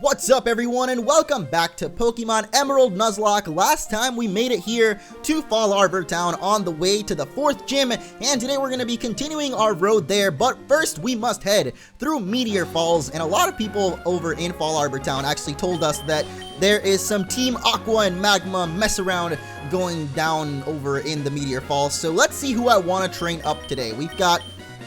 What's up everyone and welcome back to Pokemon Emerald Nuzlocke. Last time we made it here to Fall Arbor Town on the way to the 4th gym, and today we're going to be continuing our road there, but first we must head through Meteor Falls. And a lot of people over in Fall Arbor Town actually told us that there is some Team Aqua and Magma mess around going down over in the Meteor Falls. So let's see who I want to train up today. We've got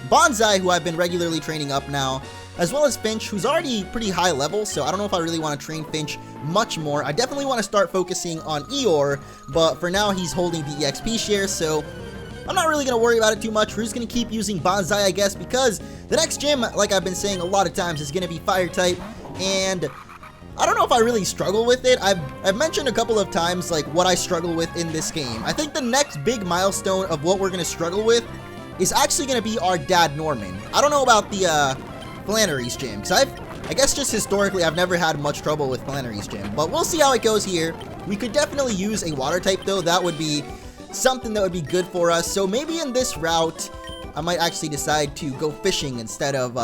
Bonsai, who I've been regularly training up now, as well as Finch, who's already pretty high level, so I don't know if I really want to train Finch much more. I definitely want to start focusing on Eeyore, but for now he's holding the EXP share, so I'm not really going to worry about it too much. We're just going to keep using Bonsai, I guess, because the next gym, like I've been saying a lot of times, is going to be Fire type, and I don't know if I really struggle with it. I've mentioned a couple of times, like, what I struggle with in this game. I think the next big milestone of what we're going to struggle with is actually going to be our dad, Norman. I don't know about the, Flannery's gym, because I guess just historically I've never had much trouble with Flannery's gym, but we'll see how it goes here. We could definitely use a water type though. That would be something that would be good for us. So maybe in this route I might actually decide to go fishing instead of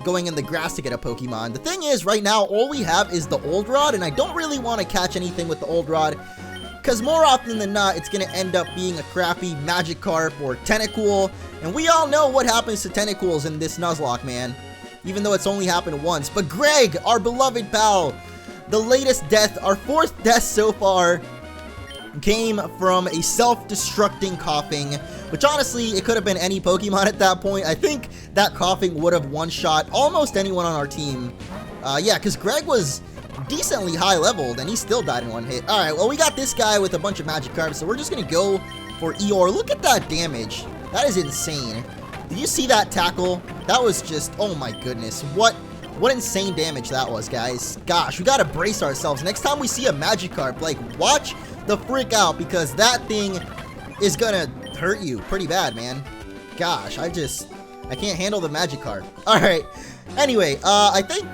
going in the grass to get a Pokemon. The thing is, right now all we have is the Old Rod, and I don't really want to catch anything with the Old Rod, because more often than not, it's going to end up being a crappy Magikarp or Tentacool, and we all know what happens to Tentacools in this Nuzlocke, man, even though it's only happened once. But Greg, our beloved pal, the latest death, our 4th death so far, came from a self-destructing coughing, which honestly, it could have been any Pokemon at that point. I think that coughing would have one-shot almost anyone on our team. Yeah, because Greg was decently high leveled and he still died in one hit. Alright, well, we got this guy with a bunch of Magikarps, so we're just gonna go for Eeyore. Look at that damage. That is insane. Did you see that tackle? That was just, oh my goodness, what insane damage that was, guys. Gosh, we gotta brace ourselves. Next time we see a Magikarp, like, watch the frick out, because that thing is gonna hurt you pretty bad, man. Gosh, I can't handle the Magikarp. Alright, anyway, I think,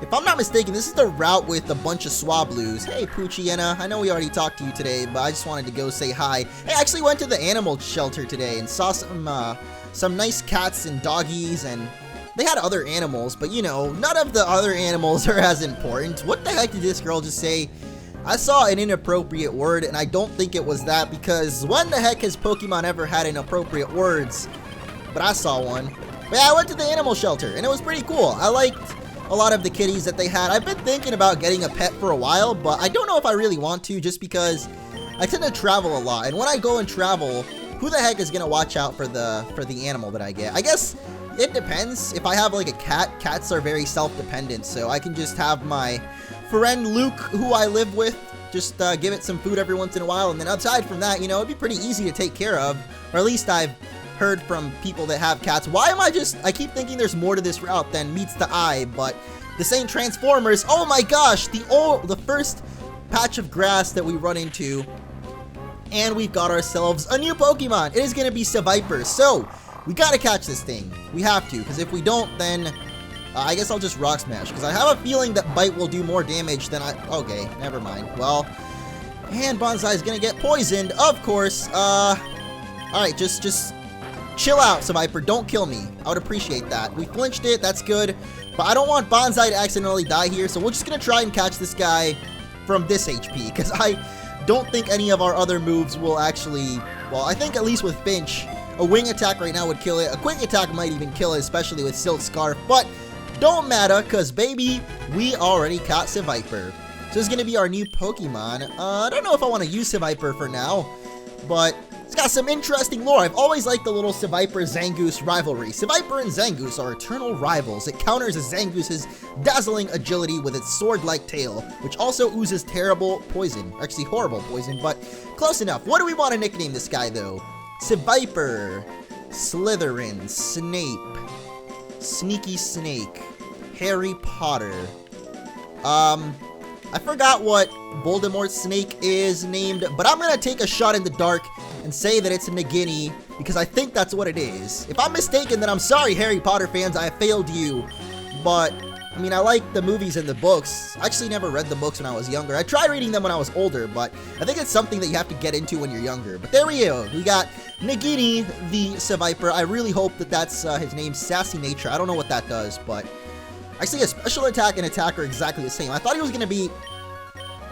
if I'm not mistaken, this is the route with a bunch of Swablues. Hey, Poochiena, I know we already talked to you today, but I just wanted to go say hi. Hey, I actually went to the animal shelter today and saw some nice cats and doggies, and they had other animals, but you know, none of the other animals are as important. What the heck did this girl just say? I saw an inappropriate word, and I don't think it was that, because when the heck has Pokemon ever had inappropriate words? But I saw one. But yeah, I went to the animal shelter, and it was pretty cool. I liked a lot of the kitties that they had. I've been thinking about getting a pet for a while, but I don't know if I really want to, just because I tend to travel a lot, and when I go and travel, who the heck is gonna watch out for the animal that I get? I guess it depends. If I have like a cat, cats are very self-dependent, so I can just have my friend Luke, who I live with, just give it some food every once in a while, and then outside from that, you know, it'd be pretty easy to take care of, or at least I've heard from people that have cats. Why am I keep thinking there's more to this route than meets the eye, but this ain't Transformers. Oh my gosh, the first patch of grass that we run into, and we've got ourselves a new Pokemon. It is going to be Seviper, so we got to catch this thing. We have to, because if we don't, then I guess I'll just Rock Smash, because I have a feeling that Bite will do more damage than okay, never mind. Well, and Bonsai is going to get poisoned, of course. Alright, just chill out, Seviper. Don't kill me. I would appreciate that. We flinched it. That's good. But I don't want Bonsai to accidentally die here, so we're just going to try and catch this guy from this HP, because I don't think any of our other moves will actually, well, I think at least with Finch, a wing attack right now would kill it. A quick attack might even kill it, especially with Silk Scarf, but don't matter, because, baby, we already caught Seviper. So this is going to be our new Pokemon. I don't know if I want to use Seviper for now, but it's got some interesting lore. I've always liked the little Seviper-Zangoose rivalry. Seviper and Zangoose are eternal rivals. It counters Zangoose's dazzling agility with its sword-like tail, which also oozes terrible poison. Actually, horrible poison, but close enough. What do we want to nickname this guy, though? Seviper, Slytherin, Snape, Sneaky Snake, Harry Potter. I forgot what Voldemort's snake is named, but I'm gonna take a shot in the dark and say that it's a Nagini, because I think that's what it is. If I'm mistaken, then I'm sorry, Harry Potter fans, I have failed you. But, I mean, I like the movies and the books. I actually never read the books when I was younger. I tried reading them when I was older, but I think it's something that you have to get into when you're younger. But there we go. We got Nagini, the Seviper. I really hope that that's his name, Sassy Nature. I don't know what that does, but Actually, a special attack and attack are exactly the same. I thought he was going to be...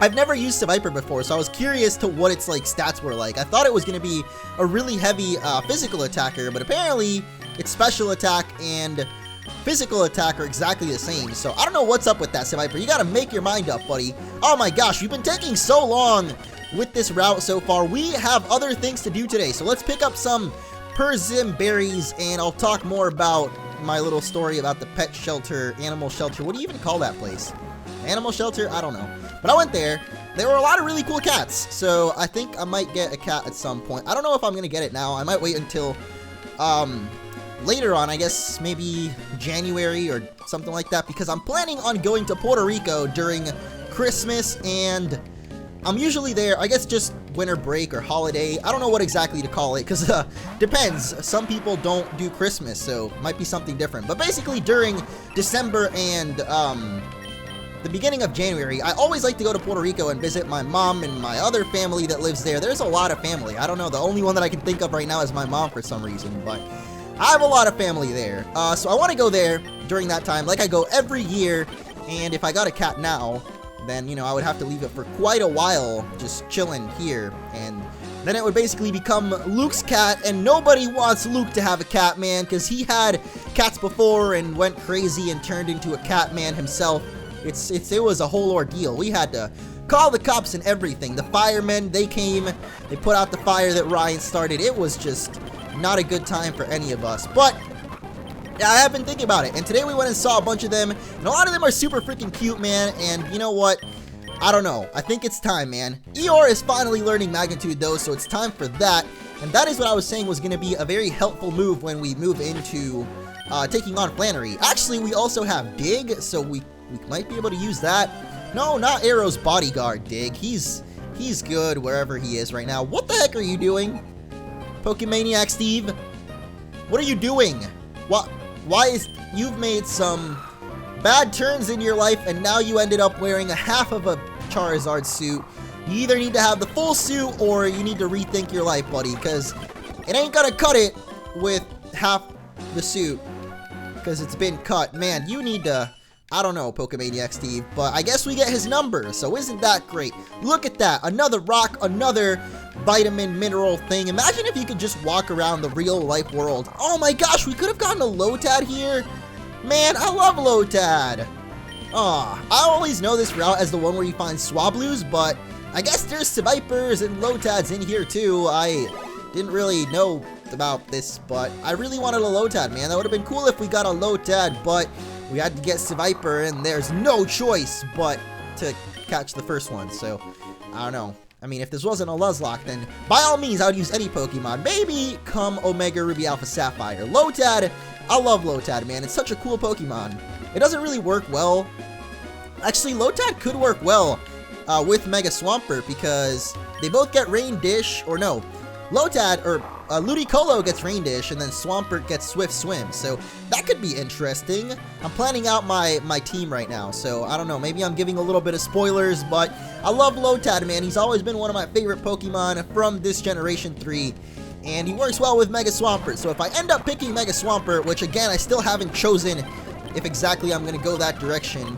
I've never used Seviper before, so I was curious to what its like stats were like. I thought it was going to be a really heavy physical attacker, but apparently its special attack and physical attack are exactly the same. So I don't know what's up with that, Seviper. You got to make your mind up, buddy. Oh my gosh, you've been taking so long with this route so far. We have other things to do today, so let's pick up some Persim berries, and I'll talk more about my little story about the pet shelter, animal shelter. What do you even call that place? Animal shelter? I don't know. But I went there. There were a lot of really cool cats, so I think I might get a cat at some point. I don't know if I'm going to get it now. I might wait until later on, I guess maybe January or something like that, because I'm planning on going to Puerto Rico during Christmas, and I'm usually there, I guess just winter break or holiday. I don't know what exactly to call it, because depends. Some people don't do Christmas, so it might be something different. But basically during December and the beginning of January, I always like to go to Puerto Rico and visit my mom and my other family that lives there. There's a lot of family. I don't know, the only one that I can think of right now is my mom for some reason, but I have a lot of family there. So I want to go there during that time, like I go every year, and if I got a cat now, then, you know, I would have to leave it for quite a while just chilling here, and then it would basically become Luke's cat, and nobody wants Luke to have a cat, man, because he had cats before and went crazy and turned into a cat man himself. It was a whole ordeal. We had to call the cops and everything. The firemen, they came, they put out the fire that Ryan started. It was just not a good time for any of us, but I have been thinking about it, and today we went and saw a bunch of them, and a lot of them are super freaking cute, man, and you know what? I don't know. I think it's time, man. Eeyore is finally learning magnitude, though, so it's time for that, and that is what I was saying was going to be a very helpful move when we move into taking on Flannery. Actually, we also have Dig, so we might be able to use that. No, not Arrow's bodyguard, Dig. He's good wherever he is right now. What the heck are you doing? Pokemaniac Steve? What are you doing? Why is... You've made some bad turns in your life, and now you ended up wearing a half of a Charizard suit. You either need to have the full suit, or you need to rethink your life, buddy, because it ain't gonna cut it with half the suit, because it's been cut. Man, you need to... I don't know, Pokemaniac Steve, but I guess we get his number, so isn't that great? Look at that, another rock, another vitamin, mineral thing. Imagine if you could just walk around the real life world. Oh my gosh, we could have gotten a Lotad here. Man, I love Lotad. Aw, I always know this route as the one where you find Swablues, but I guess there's Sevipers and Lotads in here too. I didn't really know about this, but I really wanted a Lotad, man. That would have been cool if we got a Lotad, but we had to get Seviper, and there's no choice but to catch the first one, so I don't know. I mean, if this wasn't a Nuzlocke, then by all means, I would use any Pokemon. Maybe come Omega Ruby Alpha Sapphire. Lotad, I love Lotad, man. It's such a cool Pokemon. It doesn't really work well. Actually, Lotad could work well with Mega Swampert, because they both get Rain Dish, or no, Lotad, or Ludicolo gets Rain Dish, and then Swampert gets Swift Swim, so that could be interesting. I'm planning out my team right now, so I don't know, maybe I'm giving a little bit of spoilers, but I love Lotad, man. He's always been one of my favorite Pokemon from this Generation 3, and he works well with Mega Swampert, so if I end up picking Mega Swampert, which again, I still haven't chosen if exactly I'm going to go that direction,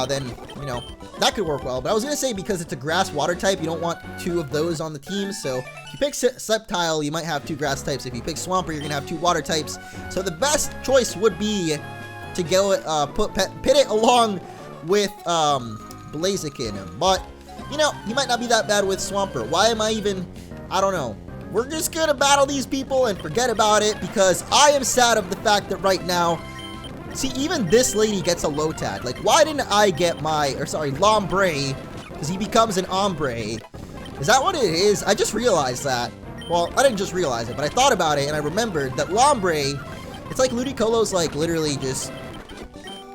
then, you know, that could work well. But I was going to say, because it's a grass water type, you don't want two of those on the team. So if you pick Sceptile, you might have two grass types. If you pick Swampert, you're going to have two water types. So the best choice would be to go pit it along with Blaziken. But, you know, he might not be that bad with Swampert. Why am I even... I don't know. We're just going to battle these people and forget about it, because I am sad of the fact that right now... See, even this lady gets a Lotad. Like, why didn't I get my, or sorry, Lombre, because he becomes an Ombre. Is that what it is? I just realized that. Well, I didn't just realize it, but I thought about it, and I remembered that Lombre, it's like Ludicolo's, like, literally just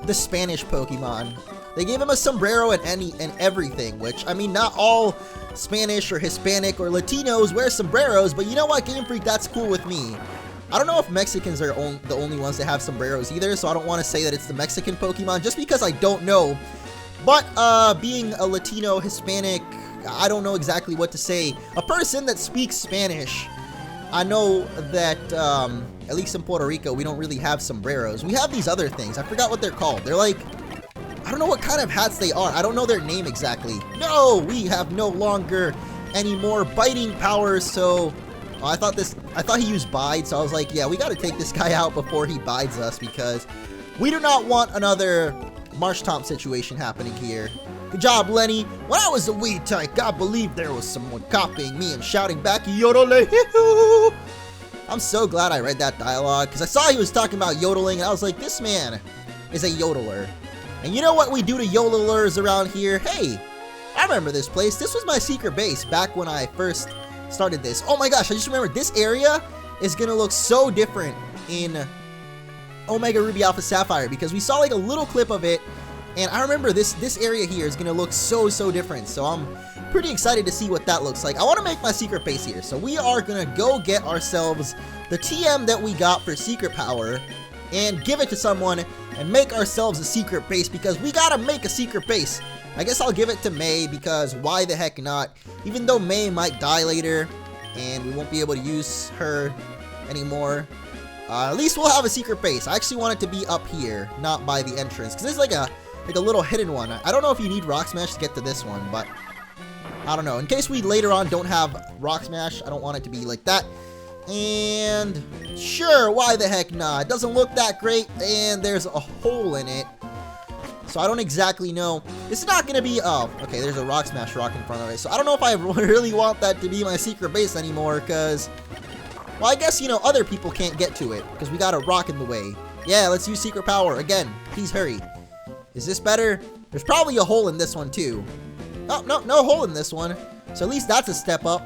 the Spanish Pokemon. They gave him a sombrero and everything, which, I mean, not all Spanish or Hispanic or Latinos wear sombreros, but you know what, Game Freak, that's cool with me. I don't know if Mexicans are the only ones that have sombreros either, so I don't want to say that it's the Mexican Pokemon, just because I don't know. But, being a Latino, Hispanic, I don't know exactly what to say. A person that speaks Spanish, I know that, at least in Puerto Rico, we don't really have sombreros. We have these other things. I forgot what they're called. They're like, I don't know what kind of hats they are. I don't know their name exactly. No, we have no longer any more biting powers, so I thought he used bide, so I was like, yeah, we got to take this guy out before he bides us, because we do not want another Marshtomp situation happening here. Good job, Lenny. When I was a wee tyke, I believed there was someone copying me and shouting back, yodel-hee-hoo. I'm so glad I read that dialogue, because I saw he was talking about yodeling, and I was like, this man is a yodeler. And you know what we do to yodelers around here? Hey, I remember this place. This was my secret base back when I first started this. Oh my gosh, I just remembered this area is going to look so different in Omega Ruby Alpha Sapphire, because we saw like a little clip of it, and I remember this area here is going to look so different. So I'm pretty excited to see what that looks like. I want to make my secret base here. So we are going to go get ourselves the TM that we got for secret power and give it to someone and make ourselves a secret base, because we got to make a secret base. I guess I'll give it to May, because why the heck not? Even though May might die later and we won't be able to use her anymore, at least we'll have a secret base. I actually want it to be up here, not by the entrance, because there's like a little hidden one. I don't know if you need Rock Smash to get to this one, but I don't know. In case we later on don't have Rock Smash, I don't want it to be like that. And sure, why the heck not? It doesn't look that great, and there's a hole in it. So I don't exactly know. It's not going to be, oh, okay, there's a Rock Smash rock in front of it. So I don't know if I really want that to be my secret base anymore, because, well, I guess, you know, other people can't get to it, because we got a rock in the way. Yeah, let's use secret power. Again, please hurry. Is this better? There's probably a hole in this one, too. Oh, no hole in this one. So at least that's a step up.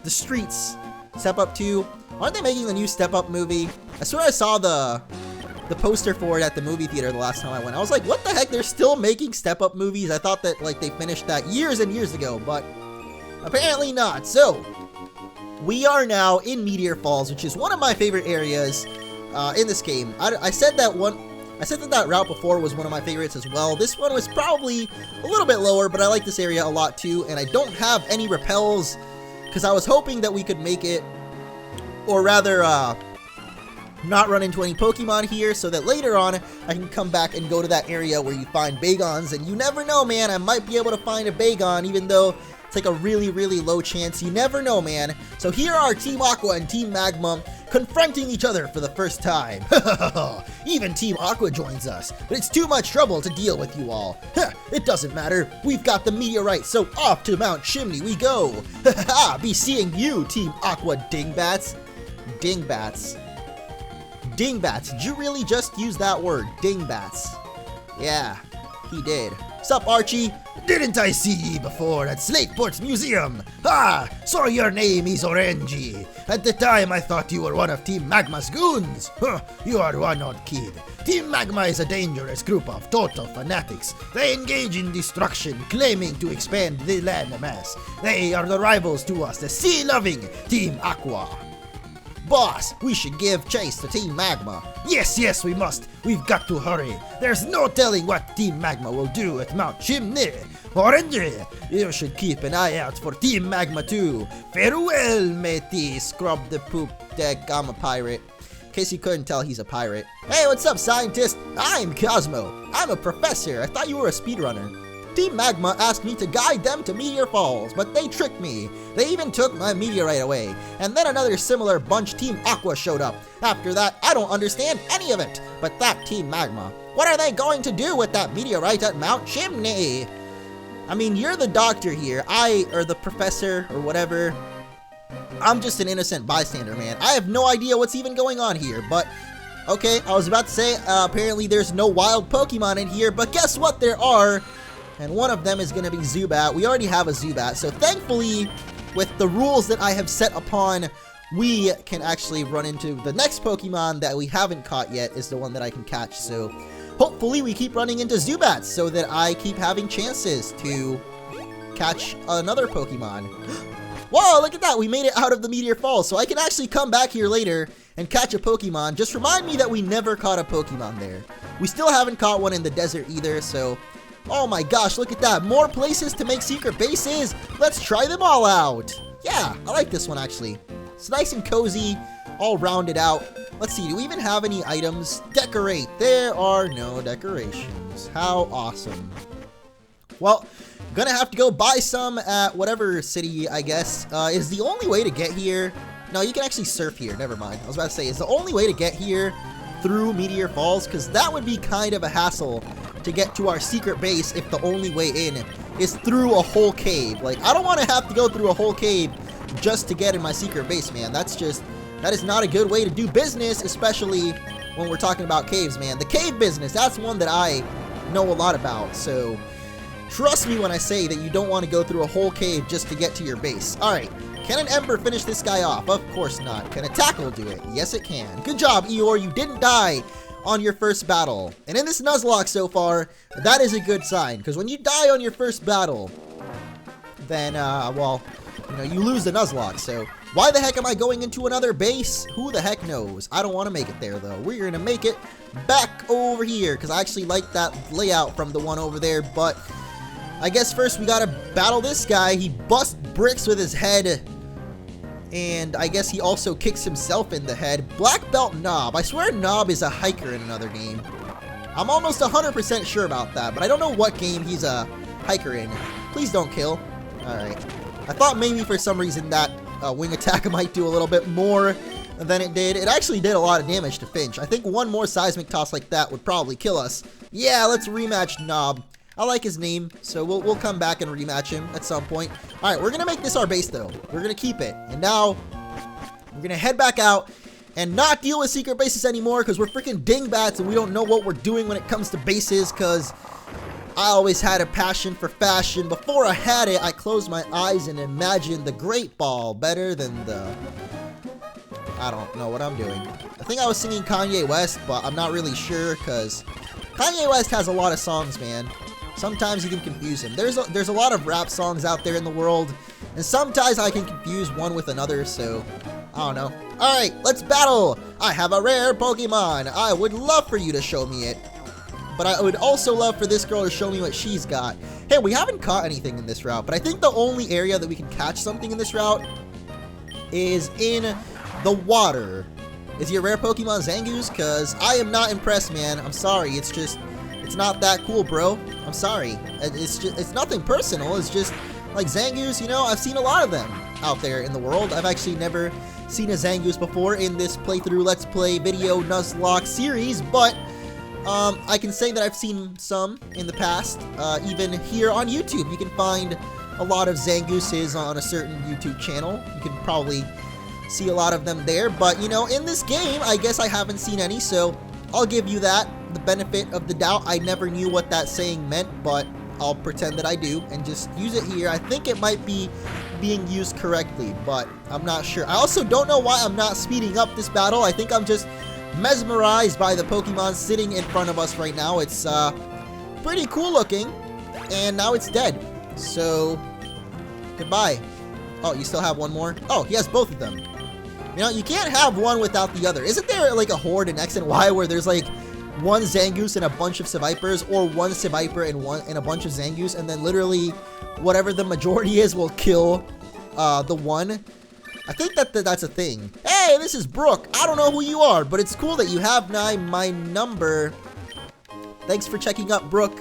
The streets. Step Up 2. Aren't they making the new Step Up movie? I swear I saw the poster for it at the movie theater the last time I went. I was like, what the heck? They're still making Step Up movies? I thought that, like, they finished that years and years ago, but apparently not. So, we are now in Meteor Falls, which is one of my favorite areas in this game. I said that that route before was one of my favorites as well. This one was probably a little bit lower, but I like this area a lot too, and I don't have any repels, because I was hoping that we could make it, or rather, not run into any Pokemon here, so that later on, I can come back and go to that area where you find Bagons, and you never know, man, I might be able to find a Bagon, even though it's like a really low chance. You never know, man. So here are Team Aqua and Team Magma confronting each other for the first time. Even Team Aqua joins us, but it's too much trouble to deal with you all. It doesn't matter, we've got the meteorite, so off to Mount Chimney we go. Be seeing you, Team Aqua Dingbats. Dingbats. Dingbats. Did you really just use that word? Dingbats. Yeah, he did. Sup, Archie? Didn't I see ye before at Slakeport's museum? So your name is Orangey. At the time I thought you were one of Team Magma's goons. You are one odd kid. Team Magma is a dangerous group of total fanatics. They engage in destruction, claiming to expand the landmass. They are the rivals to us, the sea-loving Team Aqua. Boss, we should give chase to Team Magma. Yes, we must. We've got to hurry. There's no telling what Team Magma will do at Mount Chimney. Orange, you should keep an eye out for Team Magma too. Farewell, matey. Scrub the poop deck. I'm a pirate. In case you couldn't tell, he's a pirate. Hey, what's up, scientist? I'm Cosmo. I'm a professor. I thought you were a speedrunner. Team Magma asked me to guide them to Meteor Falls, but they tricked me. They even took my meteorite away. And then another similar bunch, Team Aqua, showed up. After that, I don't understand any of it. But that Team Magma, what are they going to do with that meteorite at Mount Chimney? I mean, you're the doctor here. Or the professor, or whatever. I'm just an innocent bystander, man. I have no idea what's even going on here, but okay, I was about to say, apparently there's no wild Pokemon in here, but guess what? There are. And one of them is going to be Zubat. We already have a Zubat, so thankfully, with the rules that I have set upon, we can actually run into the next Pokemon that we haven't caught yet is the one that I can catch. So hopefully we keep running into Zubats so that I keep having chances to catch another Pokemon. Whoa, look at that. We made it out of the Meteor Falls, so I can actually come back here later and catch a Pokemon. Just remind me that we never caught a Pokemon there. We still haven't caught one in the desert either, so oh my gosh, look at that. More places to make secret bases. Let's try them all out. Yeah, I like this one actually. It's nice and cozy, all rounded out. Let's see, do we even have any items? Decorate. There are no decorations. How awesome. Well, gonna have to go buy some at whatever city, I guess. Is the only way to get here... No, you can actually surf here. Never mind. I was about to say, is the only way to get here through Meteor Falls? Because that would be kind of a hassle to get to our secret base if the only way in is through a whole cave. Like, I don't want to have to go through a whole cave just to get in my secret base, man. That is not a good way to do business, especially when we're talking about caves, man. The cave business, that's one that I know a lot about. So, trust me when I say that you don't want to go through a whole cave just to get to your base. All right. Can an Ember finish this guy off? Of course not. Can a Tackle do it? Yes, it can. Good job, Eeyore. You didn't die on your first battle. And in this Nuzlocke so far, that is a good sign. Because when you die on your first battle, then, well, you know, you lose the Nuzlocke. So, why the heck am I going into another base? Who the heck knows? I don't want to make it there, though. We're going to make it back over here. Because I actually like that layout from the one over there. But I guess first we got to battle this guy. He busts bricks with his head. And I guess he also kicks himself in the head. Black Belt Knob. I swear Knob is a hiker in another game. I'm almost 100% sure about that, but I don't know what game he's a hiker in. Please don't kill. Alright. I thought maybe for some reason that wing attack might do a little bit more than it did. It actually did a lot of damage to Finch. I think one more seismic toss like that would probably kill us. Yeah, let's rematch Knob. I like his name, so we'll come back and rematch him at some point. All right, we're going to make this our base, though. We're going to keep it. And now, we're going to head back out and not deal with secret bases anymore because we're freaking dingbats and we don't know what we're doing when it comes to bases because I always had a passion for fashion. Before I had it, I closed my eyes and imagined the Great Ball better than the... I don't know what I'm doing. I think I was singing Kanye West, but I'm not really sure because Kanye West has a lot of songs, man. Sometimes you can confuse him. There's a lot of rap songs out there in the world, and sometimes I can confuse one with another, so I don't know. Alright, let's battle! I have a rare Pokemon. I would love for you to show me it, but I would also love for this girl to show me what she's got. Hey, we haven't caught anything in this route, but I think the only area that we can catch something in this route is in the water. Is your rare Pokemon Zangoose? Because I am not impressed, man. I'm sorry, it's not that cool, bro. I'm sorry. It's nothing personal. It's just like Zangoose, you know, I've seen a lot of them out there in the world. I've actually never seen a Zangoose before in this playthrough Let's Play video Nuzlocke series, but I can say that I've seen some in the past. Even here on YouTube, you can find a lot of Zangooses on a certain YouTube channel. You can probably see a lot of them there, but you know, in this game, I guess I haven't seen any, so I'll give you that, the benefit of the doubt. I never knew what that saying meant, but I'll pretend that I do and just use it here. I think it might be being used correctly, but I'm not sure. I also don't know why I'm not speeding up this battle. I think I'm just mesmerized by the Pokemon sitting in front of us right now. It's pretty cool looking, and now it's dead. So, goodbye. Oh, you still have one more? Oh, he has both of them. You know, you can't have one without the other. Isn't there like a horde in X and Y where there's like one Zangoose and a bunch of Sevipers, or one Seviper and a bunch of Zangoose, and then literally whatever the majority is will kill the one? I think that's a thing. Hey, this is Brooke. I don't know who you are, but it's cool that you have my number. Thanks for checking up, Brooke.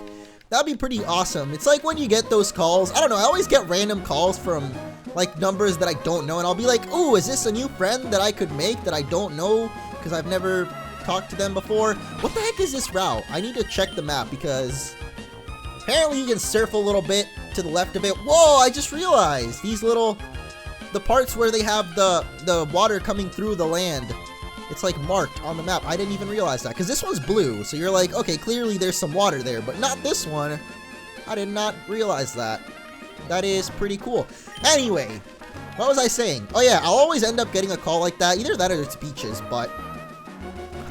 That'd be pretty awesome. It's like when you get those calls. I don't know. I always get random calls from like numbers that I don't know, and I'll be like, "Ooh, is this a new friend that I could make that I don't know because I've never talked to them before?" What the heck is this route? I need to check the map because apparently you can surf a little bit to the left of it. Whoa, I just realized these the parts where they have the water coming through the land. It's like marked on the map. I didn't even realize that because this one's blue. So you're like, okay, clearly there's some water there, but not this one. I did not realize that. That is pretty cool. Anyway, what was I saying? Oh yeah, I'll always end up getting a call like that. Either that or it's beaches, but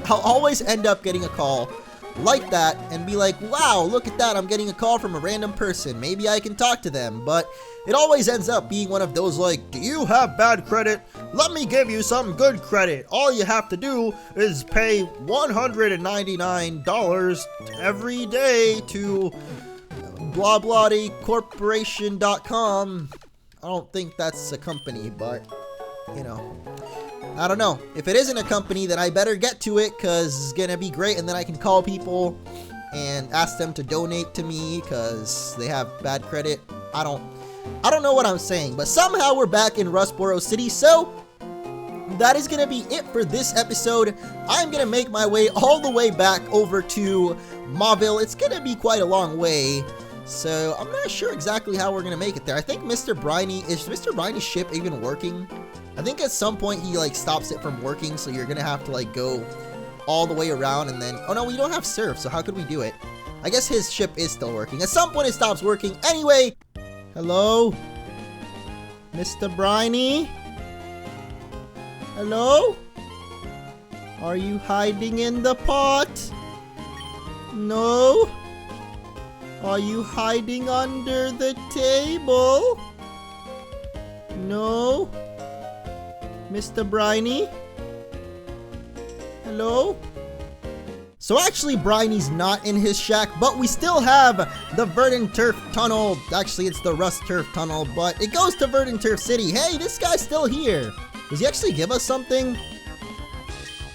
I'll always end up getting a call like that and be like, wow, look at that. I'm getting a call from a random person. Maybe I can talk to them. But it always ends up being one of those like, do you have bad credit? Let me give you some good credit. All you have to do is pay $199 every day to blahblahdycorporation.com. I don't think that's a company, but you know, I don't know. If it isn't a company, then I better get to it, because it's going to be great, and then I can call people and ask them to donate to me, because they have bad credit. I don't know what I'm saying, but somehow we're back in Rustboro City, so that is going to be it for this episode. I'm going to make my way all the way back over to Mauville. It's going to be quite a long way, so I'm not sure exactly how we're going to make it there. I think is Mr. Briney's ship even working? I think at some point he like stops it from working, so you're going to have to like go all the way around and then, oh no, we don't have surf, so how could we do it? I guess his ship is still working. At some point it stops working. Anyway, hello? Mr. Briney? Hello? Are you hiding in the pot? No? Are you hiding under the table? No? Mr. Briney? Hello? So actually, Briney's not in his shack, but we still have the Verdant Turf Tunnel. Actually, it's the Rust Turf Tunnel, but it goes to Verdant Turf City. Hey, this guy's still here. Does he actually give us something?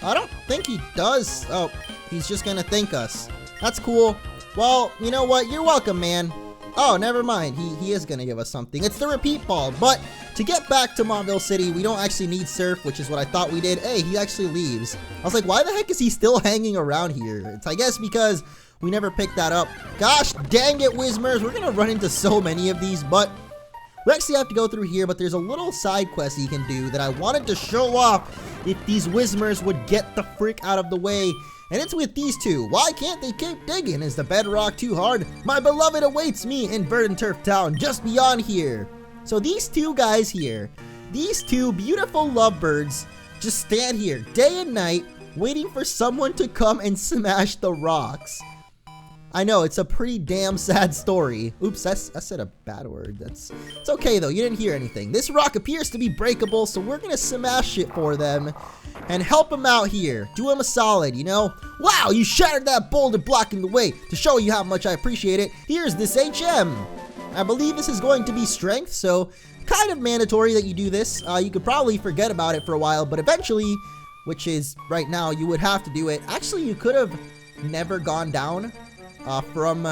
I don't think he does. Oh, he's just gonna thank us. That's cool. Well, you know what? You're welcome, man. Oh, never mind. He is gonna give us something. It's the repeat ball. But to get back to Mauville City, we don't actually need surf, which is what I thought we did. Hey, he actually leaves. I was like, why the heck is he still hanging around here? It's, I guess, because we never picked that up. Gosh dang it, Wizmers. We're gonna run into so many of these, but we actually have to go through here. But there's a little side quest you can do that I wanted to show off if these Wizmers would get the frick out of the way. And it's with these two. Why can't they keep digging? Is the bedrock too hard? My beloved awaits me in Verdant Turf Town, just beyond here. So these two guys here, these two beautiful lovebirds, just stand here day and night, waiting for someone to come and smash the rocks. I know, it's a pretty damn sad story. Oops, I said a bad word. It's okay though, you didn't hear anything. This rock appears to be breakable, so we're gonna smash it for them and help them out here. Do them a solid, you know? Wow, you shattered that boulder blocking the way. To show you how much I appreciate it, here's this HM. I believe this is going to be strength, so kind of mandatory that you do this. You could probably forget about it for a while, but eventually, which is right now, you would have to do it. Actually, you could have never gone down from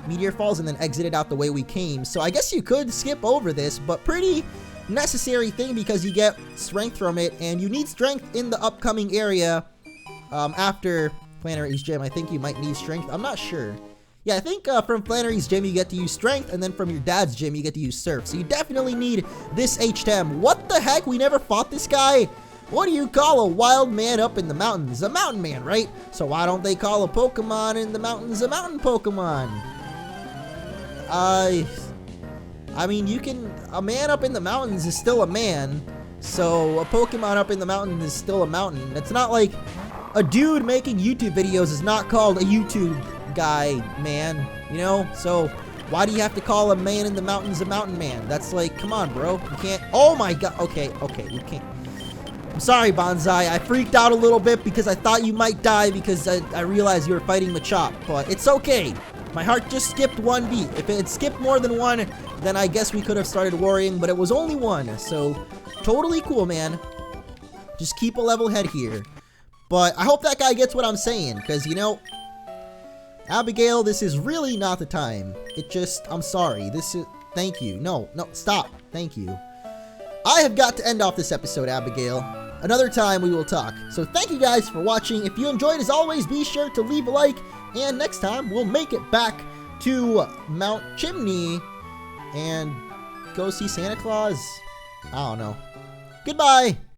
Meteor Falls and then exited out the way we came. So I guess you could skip over this, but pretty necessary thing because you get strength from it, and you need strength in the upcoming area after Flannery's Gym. I think you might need strength. I'm not sure. Yeah, I think from Flannery's Gym you get to use strength, and then from your dad's gym you get to use surf. So you definitely need this HTM. What the heck? We never fought this guy? What do you call a wild man up in the mountains? A mountain man, right? So why don't they call a Pokemon in the mountains a mountain Pokemon? I mean, a man up in the mountains is still a man, so a Pokemon up in the mountain is still a mountain. It's not like a dude making YouTube videos is not called a YouTube guy, man, you know? So why do you have to call a man in the mountains a mountain man? That's like, come on, bro. You can't. Oh my god. Okay, you can't. I'm sorry, Bonsai. I freaked out a little bit because I thought you might die because I realized you were fighting Machop, but it's okay. My heart just skipped one beat. If it had skipped more than one, then I guess we could have started worrying, but it was only one, so totally cool, man. Just keep a level head here. But I hope that guy gets what I'm saying, because, you know, Abigail, this is really not the time. I'm sorry. Thank you. No, stop. Thank you. I have got to end off this episode, Abigail. Another time we will talk. So thank you guys for watching. If you enjoyed, as always, be sure to leave a like. And next time, we'll make it back to Mount Chimney and go see Santa Claus. I don't know. Goodbye.